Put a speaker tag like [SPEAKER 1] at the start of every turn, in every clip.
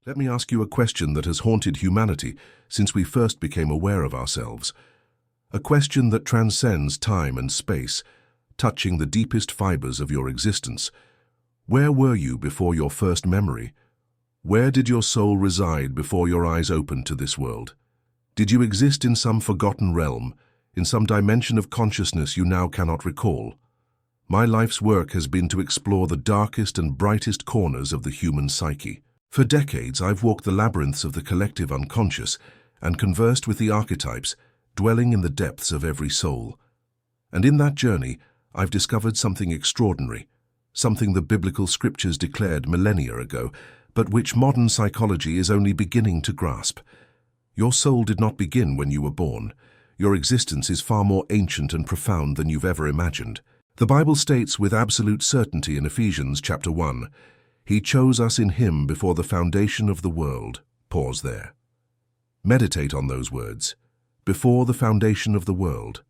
[SPEAKER 1] Let me ask you a question that has haunted humanity since we first became aware of ourselves. A question that transcends time and space, touching the deepest fibers of your existence. Where were you before your first memory? Where did your soul reside before your eyes opened to this world? Did you exist in some forgotten realm, in some dimension of consciousness you now cannot recall? My life's work has been to explore the darkest and brightest corners of the human psyche. For decades, I've walked the labyrinths of the collective unconscious and conversed with the archetypes, dwelling in the depths of every soul. And in that journey, I've discovered something extraordinary, something the biblical scriptures declared millennia ago, but which modern psychology is only beginning to grasp. Your soul did not begin when you were born. Your existence is far more ancient and profound than you've ever imagined. The Bible states with absolute certainty in Ephesians chapter 1, He chose us in Him before the foundation of the world. Pause there. Meditate on those words. Before the foundation of the world.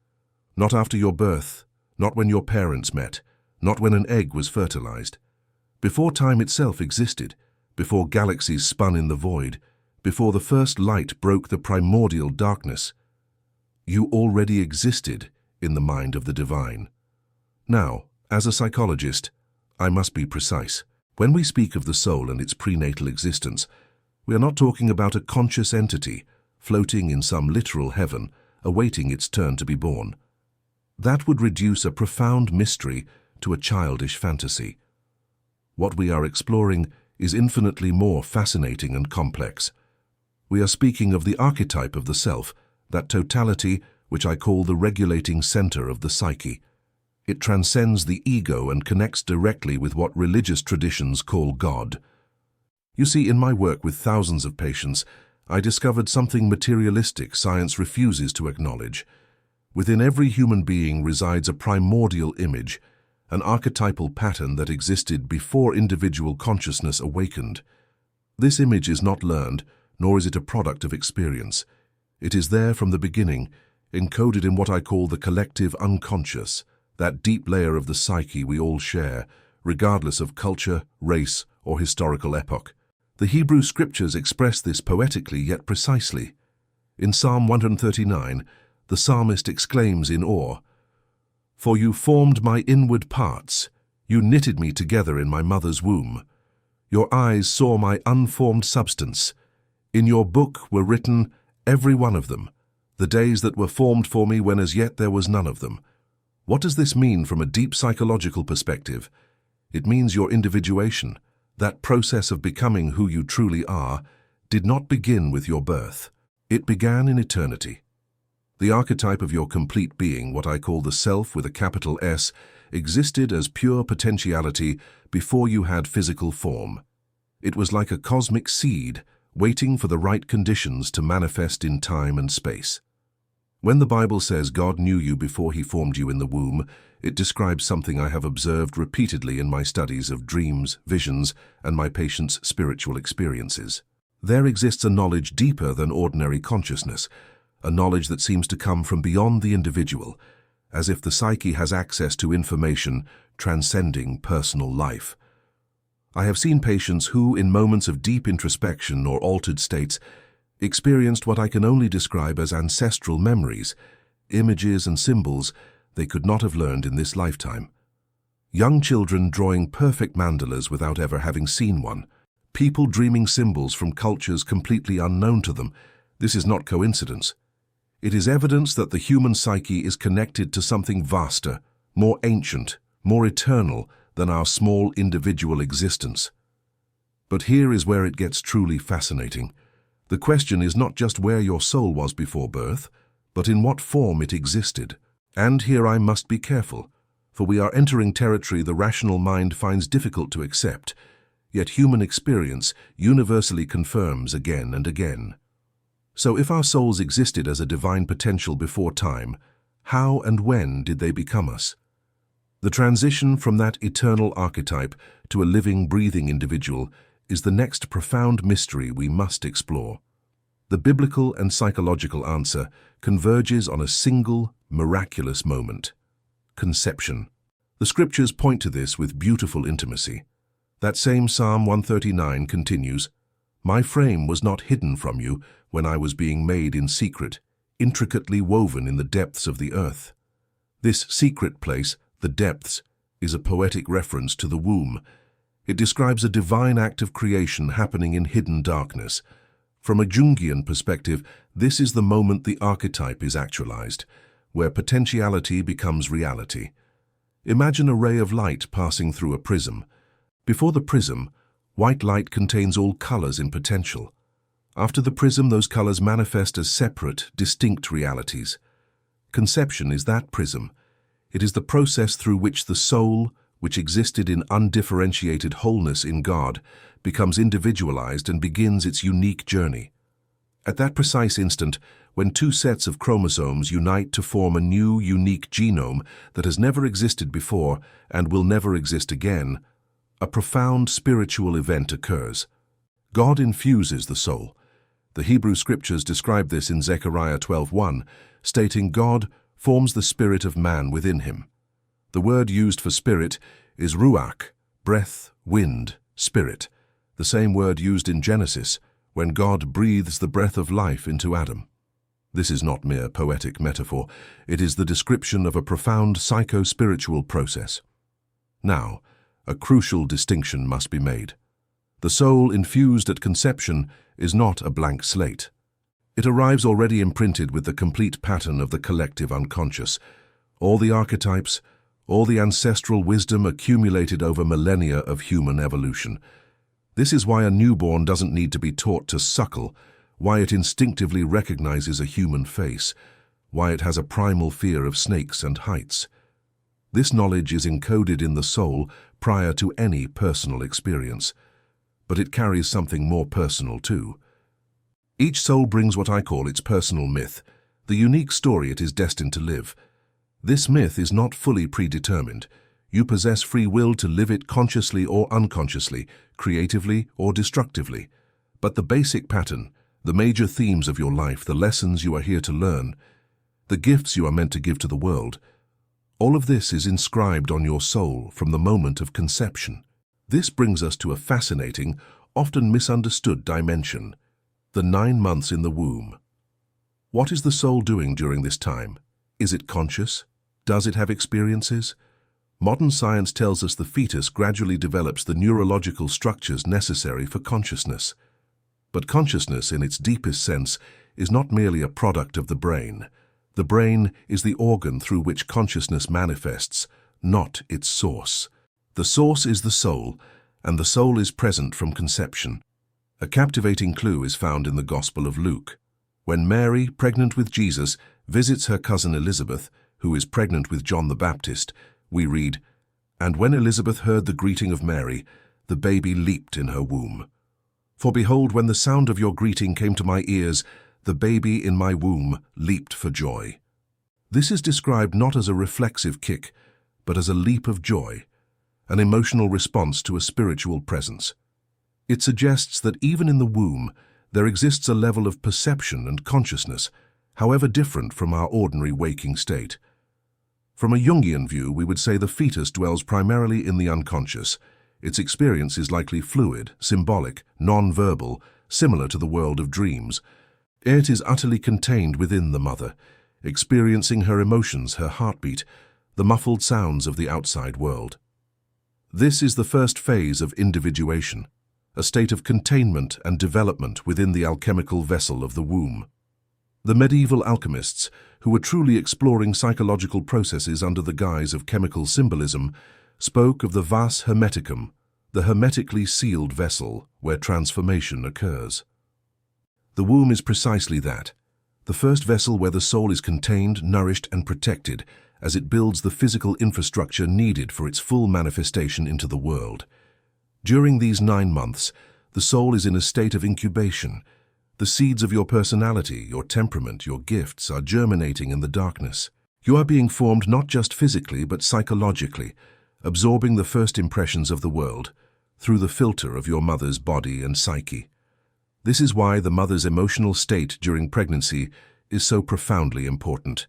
[SPEAKER 1] Not after your birth, not when your parents met, not when an egg was fertilized. Before time itself existed, before galaxies spun in the void, before the first light broke the primordial darkness, you already existed in the mind of the divine. Now, as a psychologist, I must be precise. When we speak of the soul and its prenatal existence, we are not talking about a conscious entity floating in some literal heaven, awaiting its turn to be born. That would reduce a profound mystery to a childish fantasy. What we are exploring is infinitely more fascinating and complex. We are speaking of the archetype of the self, that totality which I call the regulating center of the psyche. It transcends the ego and connects directly with what religious traditions call God. You see, in my work with thousands of patients, I discovered something materialistic science refuses to acknowledge. Within every human being resides a primordial image, an archetypal pattern that existed before individual consciousness awakened. This image is not learned, nor is it a product of experience. It is there from the beginning, encoded in what I call the collective unconscious, that deep layer of the psyche we all share, regardless of culture, race, or historical epoch. The Hebrew scriptures express this poetically yet precisely. In Psalm 139, the psalmist exclaims in awe, "For you formed my inward parts, you knitted me together in my mother's womb. Your eyes saw my unformed substance. In your book were written, every one of them, the days that were formed for me when as yet there was none of them." What does this mean from a deep psychological perspective? It means your individuation, that process of becoming who you truly are, did not begin with your birth. It began in eternity. The archetype of your complete being, what I call the self with a capital S, existed as pure potentiality before you had physical form. It was like a cosmic seed, waiting for the right conditions to manifest in time and space. When the Bible says God knew you before He formed you in the womb, it describes something I have observed repeatedly in my studies of dreams, visions, and my patients' spiritual experiences. There exists a knowledge deeper than ordinary consciousness, a knowledge that seems to come from beyond the individual, as if the psyche has access to information transcending personal life. I have seen patients who, in moments of deep introspection or altered states, experienced what I can only describe as ancestral memories, images and symbols they could not have learned in this lifetime. Young children drawing perfect mandalas without ever having seen one. People dreaming symbols from cultures completely unknown to them. This is not coincidence. It is evidence that the human psyche is connected to something vaster, more ancient, more eternal than our small individual existence. But here is where it gets truly fascinating. The question is not just where your soul was before birth, but in what form it existed. And here I must be careful, for we are entering territory the rational mind finds difficult to accept, yet human experience universally confirms again and again. So if our souls existed as a divine potential before time, how and when did they become us? The transition from that eternal archetype to a living, breathing individual is the next profound mystery we must explore. The biblical and psychological answer converges on a single, miraculous moment: conception. The scriptures point to this with beautiful intimacy. That same Psalm 139 continues, My frame was not hidden from you when I was being made in secret, intricately woven in the depths of the earth. This secret place, the depths, is a poetic reference to the womb. It describes a divine act of creation happening in hidden darkness. From a Jungian perspective, this is the moment the archetype is actualized, where potentiality becomes reality. Imagine a ray of light passing through a prism. Before the prism, white light contains all colors in potential. After the prism, those colors manifest as separate, distinct realities. Conception is that prism. It is the process through which the soul, which existed in undifferentiated wholeness in God, becomes individualized and begins its unique journey. At that precise instant, when two sets of chromosomes unite to form a new, unique genome that has never existed before and will never exist again, a profound spiritual event occurs. God infuses the soul. The Hebrew scriptures describe this in Zechariah 12:1, stating God forms the spirit of man within him. The word used for spirit is ruach, breath, wind, spirit, the same word used in Genesis when God breathes the breath of life into Adam. This is not mere poetic metaphor, it is the description of a profound psycho-spiritual process. Now, a crucial distinction must be made. The soul infused at conception is not a blank slate. It arrives already imprinted with the complete pattern of the collective unconscious, all the archetypes, all the ancestral wisdom accumulated over millennia of human evolution. This is why a newborn doesn't need to be taught to suckle, why it instinctively recognizes a human face, why it has a primal fear of snakes and heights. This knowledge is encoded in the soul prior to any personal experience, but it carries something more personal too. Each soul brings what I call its personal myth, the unique story it is destined to live. This myth is not fully predetermined. You possess free will to live it consciously or unconsciously, creatively or destructively. But the basic pattern, the major themes of your life, the lessons you are here to learn, the gifts you are meant to give to the world, all of this is inscribed on your soul from the moment of conception. This brings us to a fascinating, often misunderstood dimension, the 9 months in the womb. What is the soul doing during this time? Is it conscious? Does it have experiences? Modern science tells us the fetus gradually develops the neurological structures necessary for consciousness. But consciousness, in its deepest sense, is not merely a product of the brain. The brain is the organ through which consciousness manifests, not its source. The source is the soul, and the soul is present from conception. A captivating clue is found in the Gospel of Luke. When Mary, pregnant with Jesus, visits her cousin Elizabeth, who is pregnant with John the Baptist, we read, "And when Elizabeth heard the greeting of Mary, the baby leaped in her womb. For behold, when the sound of your greeting came to my ears, the baby in my womb leaped for joy." This is described not as a reflexive kick, but as a leap of joy, an emotional response to a spiritual presence. It suggests that even in the womb, there exists a level of perception and consciousness, however different from our ordinary waking state. From a Jungian view, we would say the fetus dwells primarily in the unconscious. Its experience is likely fluid, symbolic, non-verbal, similar to the world of dreams. It is utterly contained within the mother, experiencing her emotions, her heartbeat, the muffled sounds of the outside world. This is the first phase of individuation, a state of containment and development within the alchemical vessel of the womb. The medieval alchemists, who were truly exploring psychological processes under the guise of chemical symbolism, spoke of the vas hermeticum, the hermetically sealed vessel where transformation occurs. The womb is precisely that, the first vessel where the soul is contained, nourished, and protected as it builds the physical infrastructure needed for its full manifestation into the world. During these 9 months, the soul is in a state of incubation. The seeds of your personality, your temperament, your gifts are germinating in the darkness. You are being formed not just physically but psychologically, absorbing the first impressions of the world through the filter of your mother's body and psyche. This is why the mother's emotional state during pregnancy is so profoundly important.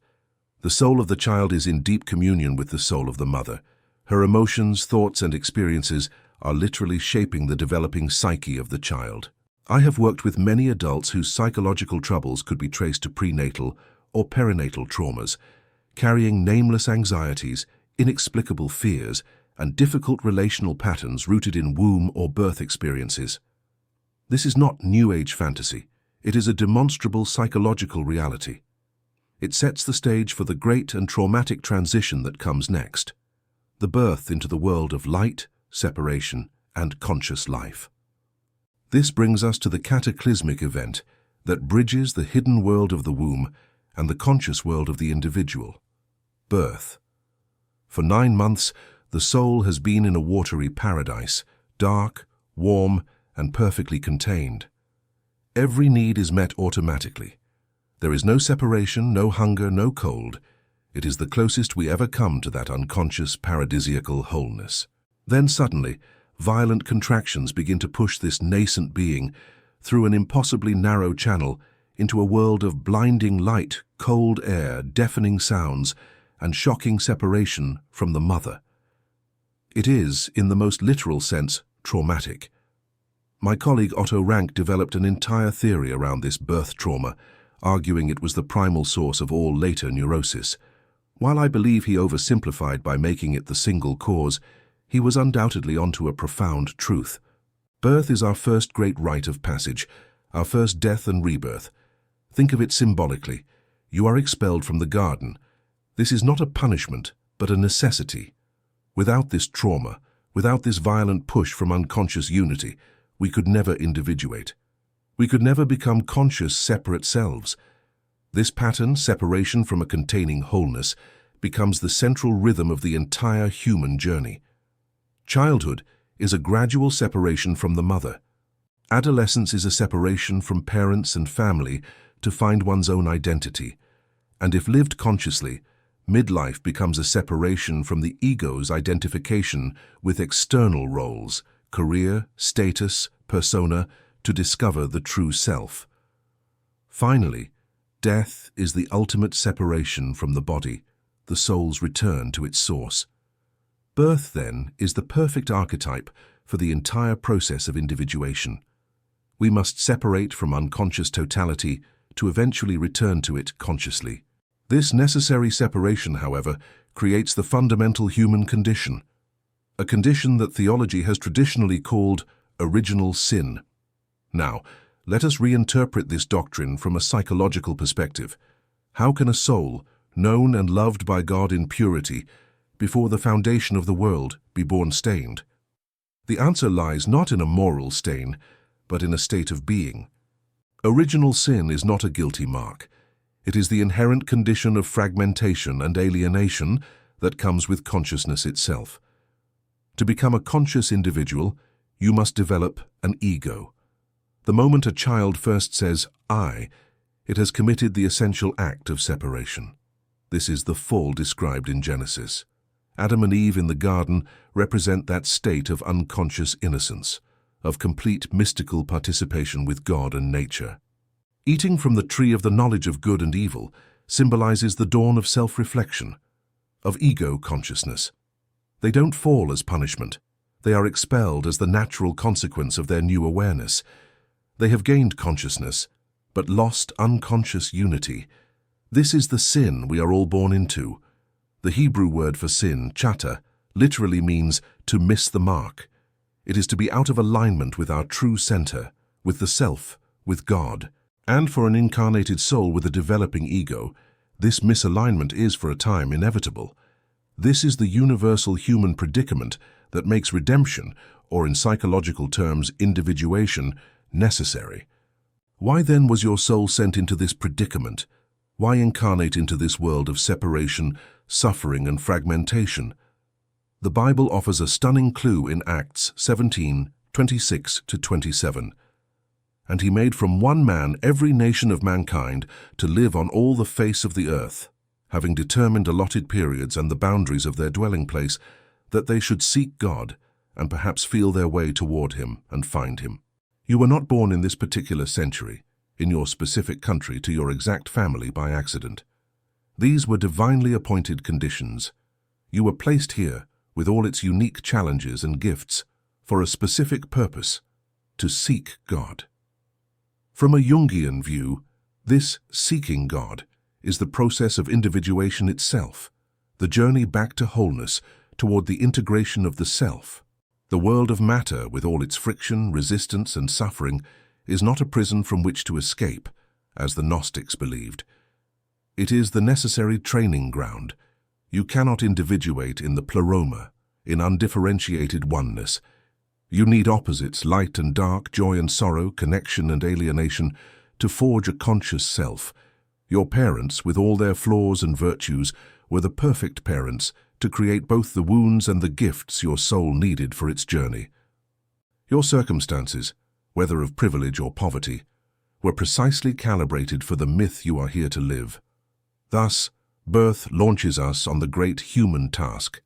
[SPEAKER 1] The soul of the child is in deep communion with the soul of the mother. Her emotions, thoughts, and experiences are literally shaping the developing psyche of the child. I have worked with many adults whose psychological troubles could be traced to prenatal or perinatal traumas, carrying nameless anxieties, inexplicable fears, and difficult relational patterns rooted in womb or birth experiences. This is not New Age fantasy. It is a demonstrable psychological reality. It sets the stage for the great and traumatic transition that comes next, the birth into the world of light, separation, and conscious life. This brings us to the cataclysmic event that bridges the hidden world of the womb and the conscious world of the individual: birth. For 9 months, the soul has been in a watery paradise, dark, warm, and perfectly contained. Every need is met automatically. There is no separation, no hunger, no cold. It is the closest we ever come to that unconscious paradisiacal wholeness. Then suddenly, violent contractions begin to push this nascent being through an impossibly narrow channel into a world of blinding light, cold air, deafening sounds, and shocking separation from the mother. It is, in the most literal sense, traumatic. My colleague Otto Rank developed an entire theory around this birth trauma, arguing it was the primal source of all later neurosis. While I believe he oversimplified by making it the single cause, he was undoubtedly onto a profound truth. Birth is our first great rite of passage, our first death and rebirth. Think of it symbolically. You are expelled from the garden. This is not a punishment, but a necessity. Without this trauma, without this violent push from unconscious unity, we could never individuate. We could never become conscious, separate selves. This pattern, separation from a containing wholeness, becomes the central rhythm of the entire human journey. Childhood is a gradual separation from the mother. Adolescence is a separation from parents and family to find one's own identity. And if lived consciously, midlife becomes a separation from the ego's identification with external roles, career, status, persona, to discover the true self. Finally, death is the ultimate separation from the body, the soul's return to its source. Birth, then, is the perfect archetype for the entire process of individuation. We must separate from unconscious totality to eventually return to it consciously. This necessary separation, however, creates the fundamental human condition, a condition that theology has traditionally called original sin. Now, let us reinterpret this doctrine from a psychological perspective. How can a soul, known and loved by God in purity, before the foundation of the world, be born stained? The answer lies not in a moral stain, but in a state of being. Original sin is not a guilty mark. It is the inherent condition of fragmentation and alienation that comes with consciousness itself. To become a conscious individual, you must develop an ego. The moment a child first says, "I," it has committed the essential act of separation. This is the fall described in Genesis. Adam and Eve in the garden represent that state of unconscious innocence, of complete mystical participation with God and nature. Eating from the tree of the knowledge of good and evil symbolizes the dawn of self-reflection, of ego consciousness. They don't fall as punishment. They are expelled as the natural consequence of their new awareness. They have gained consciousness, but lost unconscious unity. This is the sin we are all born into. The Hebrew word for sin, chata, literally means to miss the mark. It is to be out of alignment with our true center, with the self, with God. And for an incarnated soul with a developing ego, this misalignment is for a time inevitable. This is the universal human predicament that makes redemption, or in psychological terms, individuation, necessary. Why then was your soul sent into this predicament? Why incarnate into this world of separation, suffering, and fragmentation? The Bible offers a stunning clue in Acts 17:26-27. And he made from one man every nation of mankind to live on all the face of the earth, having determined allotted periods and the boundaries of their dwelling place, that they should seek God and perhaps feel their way toward him and find him. You were not born in this particular century, in your specific country, to your exact family by accident. These were divinely appointed conditions. You were placed here, with all its unique challenges and gifts, for a specific purpose: to seek God. From a Jungian view, this seeking God is the process of individuation itself, the journey back to wholeness, toward the integration of the self. The world of matter, with all its friction, resistance, and suffering, is not a prison from which to escape, as the Gnostics believed. It is the necessary training ground. You cannot individuate in the pleroma, in undifferentiated oneness. You need opposites, light and dark, joy and sorrow, connection and alienation, to forge a conscious self. Your parents, with all their flaws and virtues, were the perfect parents to create both the wounds and the gifts your soul needed for its journey. Your circumstances, whether of privilege or poverty, were precisely calibrated for the myth you are here to live. Thus, birth launches us on the great human task,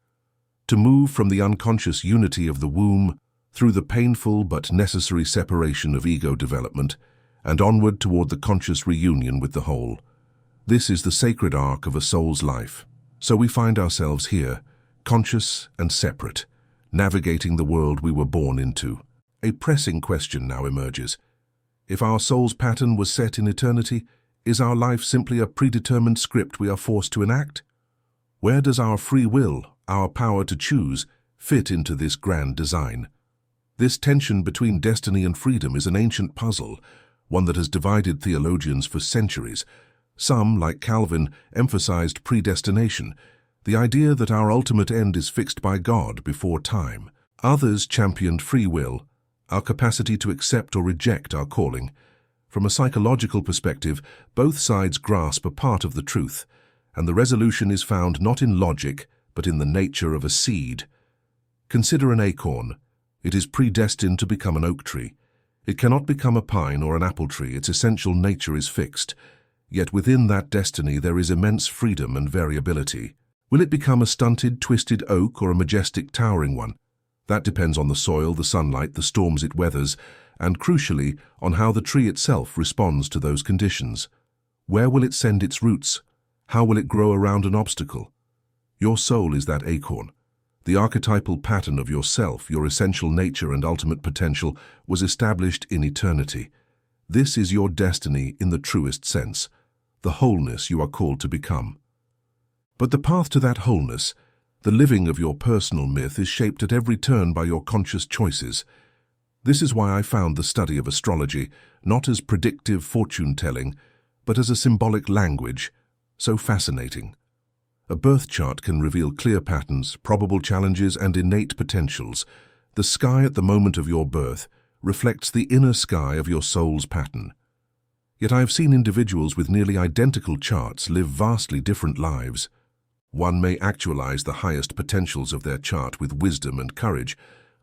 [SPEAKER 1] to move from the unconscious unity of the womb through the painful but necessary separation of ego development and onward toward the conscious reunion with the whole. This is the sacred arc of a soul's life. So we find ourselves here, conscious and separate, navigating the world we were born into. A pressing question now emerges. If our soul's pattern was set in eternity, is our life simply a predetermined script we are forced to enact? Where does our free will, our power to choose, fit into this grand design? This tension between destiny and freedom is an ancient puzzle, one that has divided theologians for centuries. Some, like Calvin, emphasized predestination, the idea that our ultimate end is fixed by God before time. Others championed free will, our capacity to accept or reject our calling. From a psychological perspective, both sides grasp a part of the truth, and the resolution is found not in logic, but in the nature of a seed. Consider an acorn. It is predestined to become an oak tree. It cannot become a pine or an apple tree. Its essential nature is fixed. Yet within that destiny there is immense freedom and variability. Will it become a stunted, twisted oak or a majestic, towering one? That depends on the soil, the sunlight, the storms it weathers, and crucially, on how the tree itself responds to those conditions. Where will it send its roots? How will it grow around an obstacle? Your soul is that acorn. The archetypal pattern of yourself, your essential nature and ultimate potential, was established in eternity. This is your destiny in the truest sense, the wholeness you are called to become. But the path to that wholeness, the living of your personal myth, is shaped at every turn by your conscious choices. This is why I found the study of astrology, not as predictive fortune-telling, but as a symbolic language, so fascinating. A birth chart can reveal clear patterns, probable challenges, and innate potentials. The sky at the moment of your birth reflects the inner sky of your soul's pattern. Yet I have seen individuals with nearly identical charts live vastly different lives. One may actualize the highest potentials of their chart with wisdom and courage,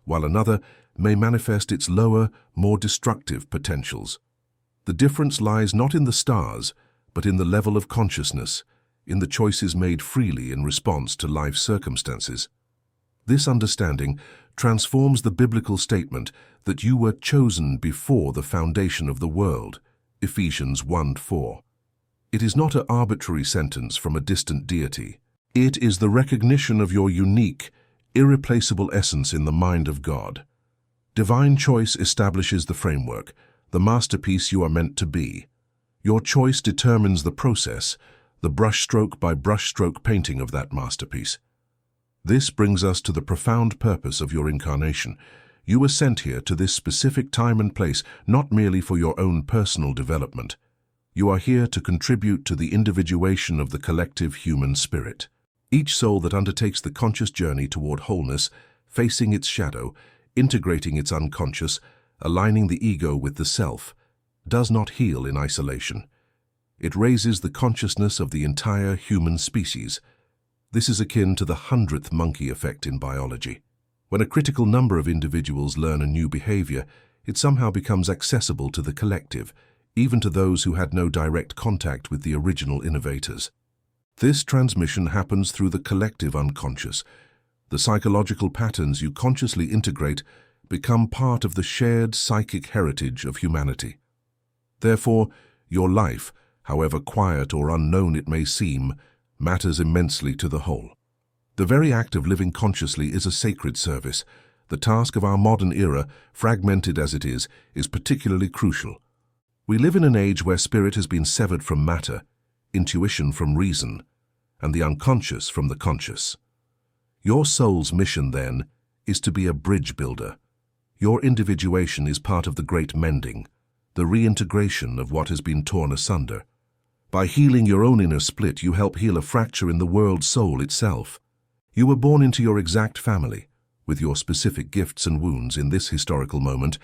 [SPEAKER 1] while another may manifest its lower, more destructive potentials. The difference lies not in the stars, but in the level of consciousness, in the choices made freely in response to life's circumstances. This understanding transforms the biblical statement that you were chosen before the foundation of the world, Ephesians 1:4. It is not an arbitrary sentence from a distant deity. It is the recognition of your unique, irreplaceable essence in the mind of God. Divine choice establishes the framework, the masterpiece you are meant to be. Your choice determines the process, the brushstroke by brushstroke painting of that masterpiece. This brings us to the profound purpose of your incarnation. You were sent here to this specific time and place, not merely for your own personal development. You are here to contribute to the individuation of the collective human spirit. Each soul that undertakes the conscious journey toward wholeness, facing its shadow, integrating its unconscious, aligning the ego with the self, does not heal in isolation. It raises the consciousness of the entire human species. This is akin to the 100th monkey effect in biology. When a critical number of individuals learn a new behavior, it somehow becomes accessible to the collective, even to those who had no direct contact with the original innovators. This transmission happens through the collective unconscious. The psychological patterns you consciously integrate become part of the shared psychic heritage of humanity. Therefore, your life, however quiet or unknown it may seem, matters immensely to the whole. The very act of living consciously is a sacred service. The task of our modern era, fragmented as it is particularly crucial. We live in an age where spirit has been severed from matter, intuition from reason, and the unconscious from the conscious. Your soul's mission, then, is to be a bridge builder. Your individuation is part of the great mending, the reintegration of what has been torn asunder. By healing your own inner split, you help heal a fracture in the world soul itself. You were born into your exact family, with your specific gifts and wounds in this historical moment,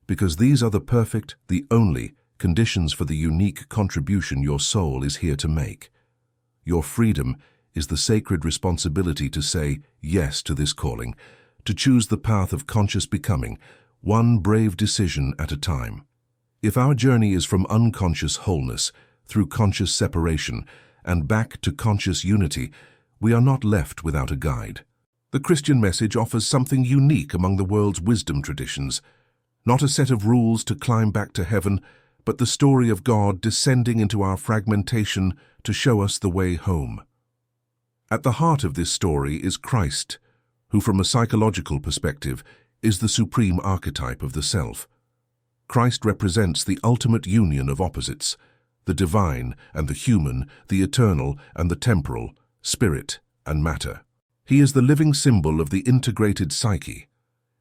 [SPEAKER 1] because these are the perfect, the only, conditions for the unique contribution your soul is here to make. Your freedom is the sacred responsibility to say yes to this calling, to choose the path of conscious becoming, one brave decision at a time. If our journey is from unconscious wholeness, through conscious separation, and back to conscious unity, we are not left without a guide. The Christian message offers something unique among the world's wisdom traditions. Not a set of rules to climb back to heaven, but the story of God descending into our fragmentation to show us the way home. At the heart of this story is Christ, who from a psychological perspective is the supreme archetype of the self. Christ represents the ultimate union of opposites, the divine and the human, the eternal and the temporal, spirit and matter. He is the living symbol of the integrated psyche,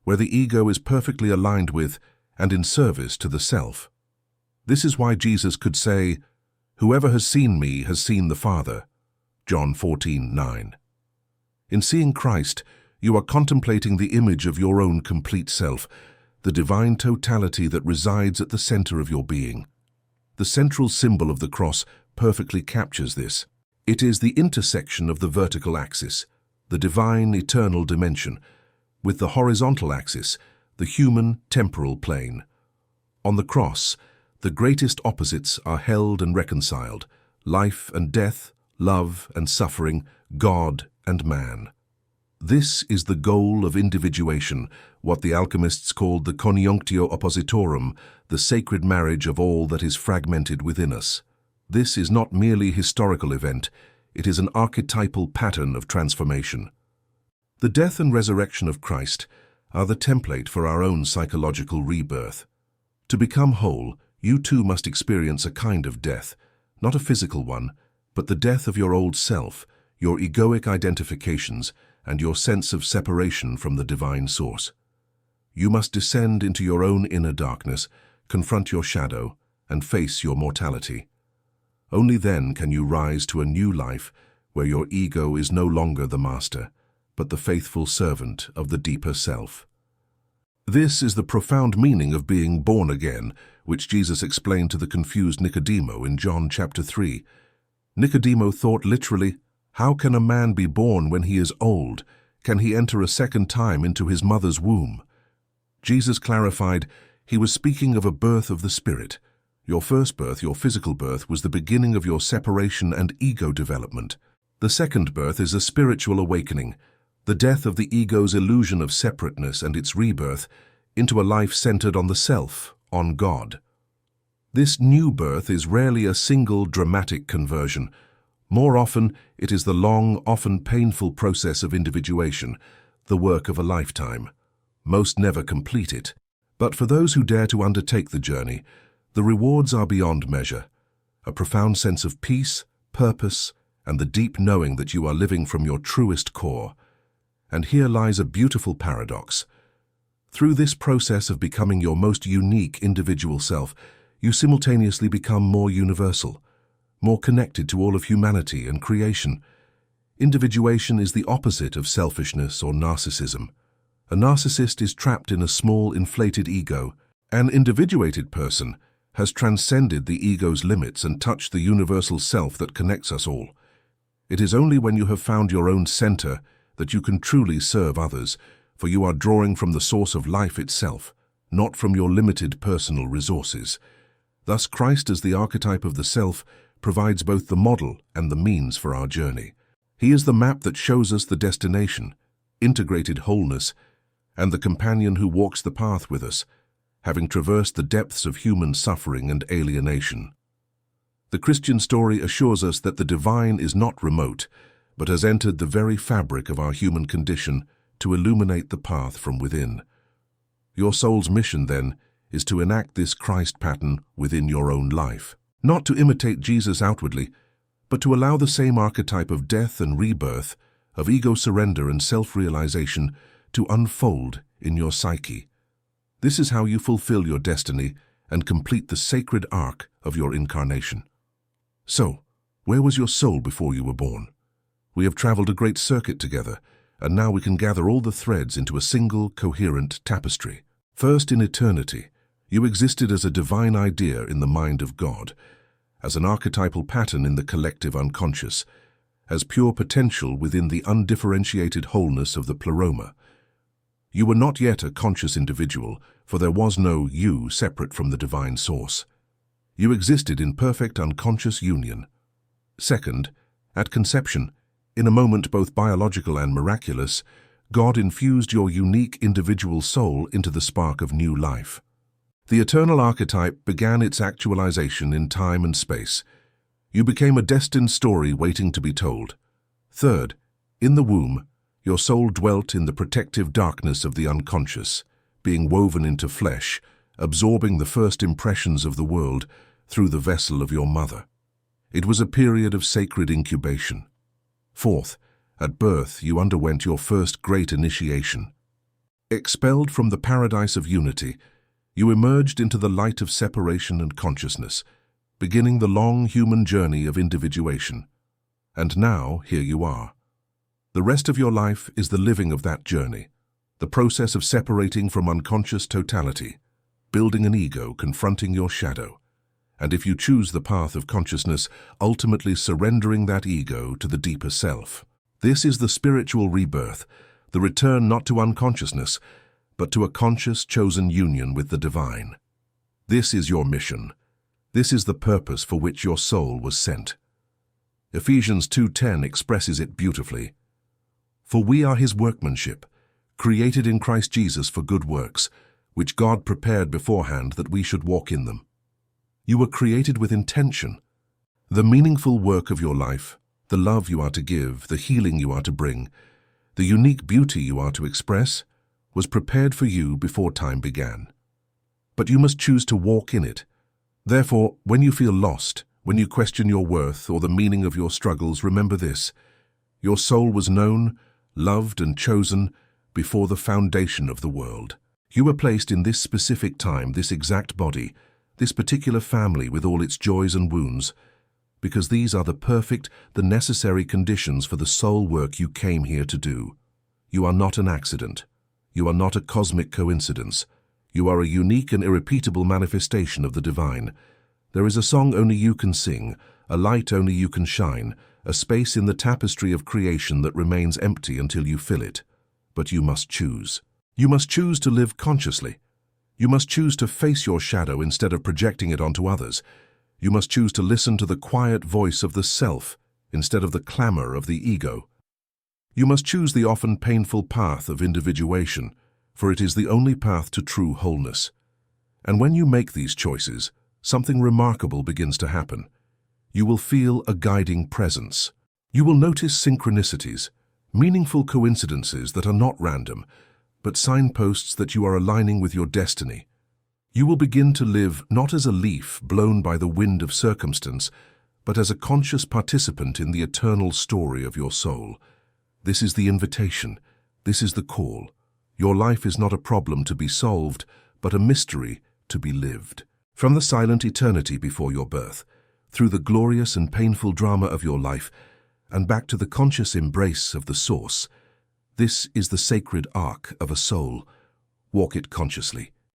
[SPEAKER 1] where the ego is perfectly aligned with and in service to the self. This is why Jesus could say, "Whoever has seen me has seen the Father," John 14:9. In seeing Christ, you are contemplating the image of your own complete self, the divine totality that resides at the center of your being. The central symbol of the cross perfectly captures this. It is the intersection of the vertical axis, the divine eternal dimension, with the horizontal axis, the human temporal plane. On the cross, the greatest opposites are held and reconciled: life and death, love and suffering, God and man. This is the goal of individuation, what the alchemists called the conjunctio oppositorum, the sacred marriage of all that is fragmented within us. This is not merely a historical event, it is an archetypal pattern of transformation. The death and resurrection of Christ are the template for our own psychological rebirth. To become whole, you too must experience a kind of death, not a physical one, but the death of your old self, your egoic identifications, and your sense of separation from the divine source. You must descend into your own inner darkness, confront your shadow, and face your mortality. Only then can you rise to a new life where your ego is no longer the master, but the faithful servant of the deeper self. This is the profound meaning of being born again, which Jesus explained to the confused Nicodemo in John chapter 3. Nicodemo thought literally, "How can a man be born when he is old? Can he enter a second time into his mother's womb?" Jesus clarified, he was speaking of a birth of the Spirit. Your first birth, your physical birth, was the beginning of your separation and ego development. The second birth is a spiritual awakening, the death of the ego's illusion of separateness and its rebirth into a life centered on the self, on God. This new birth is rarely a single dramatic conversion. More often, it is the long, often painful process of individuation, the work of a lifetime. Most never complete it. But for those who dare to undertake the journey, the rewards are beyond measure. A profound sense of peace, purpose, and the deep knowing that you are living from your truest core. And here lies a beautiful paradox. Through this process of becoming your most unique individual self, you simultaneously become more universal, more connected to all of humanity and creation. Individuation is the opposite of selfishness or narcissism. A narcissist is trapped in a small, inflated ego. An individuated person has transcended the ego's limits and touched the universal self that connects us all. It is only when you have found your own center that you can truly serve others, for you are drawing from the source of life itself, not from your limited personal resources. Thus, Christ as the archetype of the self provides both the model and the means for our journey. He is the map that shows us the destination, integrated wholeness, and the companion who walks the path with us, having traversed the depths of human suffering and alienation. The Christian story assures us that the divine is not remote, but has entered the very fabric of our human condition to illuminate the path from within. Your soul's mission, then, is to enact this Christ pattern within your own life. Not to imitate Jesus outwardly, but to allow the same archetype of death and rebirth, of ego surrender and self-realization to unfold in your psyche. This is how you fulfill your destiny and complete the sacred arc of your incarnation. So, where was your soul before you were born? We have traveled a great circuit together, and now we can gather all the threads into a single, coherent tapestry. First, in eternity, you existed as a divine idea in the mind of God, as an archetypal pattern in the collective unconscious, as pure potential within the undifferentiated wholeness of the pleroma. You were not yet a conscious individual, for there was no you separate from the divine source. You existed in perfect unconscious union. Second, at conception, in a moment both biological and miraculous, God infused your unique individual soul into the spark of new life. The eternal archetype began its actualization in time and space. You became a destined story waiting to be told. Third, in the womb, your soul dwelt in the protective darkness of the unconscious, being woven into flesh, absorbing the first impressions of the world through the vessel of your mother. It was a period of sacred incubation. Fourth, at birth you underwent your first great initiation. Expelled from the paradise of unity, you emerged into the light of separation and consciousness, beginning the long human journey of individuation. And now, here you are. The rest of your life is the living of that journey, the process of separating from unconscious totality, building an ego, confronting your shadow, and if you choose the path of consciousness, ultimately surrendering that ego to the deeper self. This is the spiritual rebirth, the return not to unconsciousness, but to a conscious, chosen union with the divine. This is your mission. This is the purpose for which your soul was sent. Ephesians 2:10 expresses it beautifully. For we are his workmanship, created in Christ Jesus for good works, which God prepared beforehand that we should walk in them. You were created with intention. The meaningful work of your life, the love you are to give, the healing you are to bring, the unique beauty you are to express, was prepared for you before time began. But you must choose to walk in it. Therefore, when you feel lost, when you question your worth or the meaning of your struggles, remember this: your soul was known, loved and chosen before the foundation of the world. You were placed in this specific time, this exact body, this particular family with all its joys and wounds, because these are the perfect, the necessary conditions for the soul work you came here to do. You are not an accident. You are not a cosmic coincidence. You are a unique and irrepeatable manifestation of the divine. There is a song only you can sing, a light only you can shine, a space in the tapestry of creation that remains empty until you fill it. But you must choose. You must choose to live consciously. You must choose to face your shadow instead of projecting it onto others. You must choose to listen to the quiet voice of the self instead of the clamor of the ego. You must choose the often painful path of individuation, for it is the only path to true wholeness. And when you make these choices, something remarkable begins to happen. You will feel a guiding presence. You will notice synchronicities, meaningful coincidences that are not random, but signposts that you are aligning with your destiny. You will begin to live not as a leaf blown by the wind of circumstance, but as a conscious participant in the eternal story of your soul. This is the invitation. This is the call. Your life is not a problem to be solved, but a mystery to be lived. From the silent eternity before your birth, through the glorious and painful drama of your life, and back to the conscious embrace of the source. This is the sacred arc of a soul. Walk it consciously.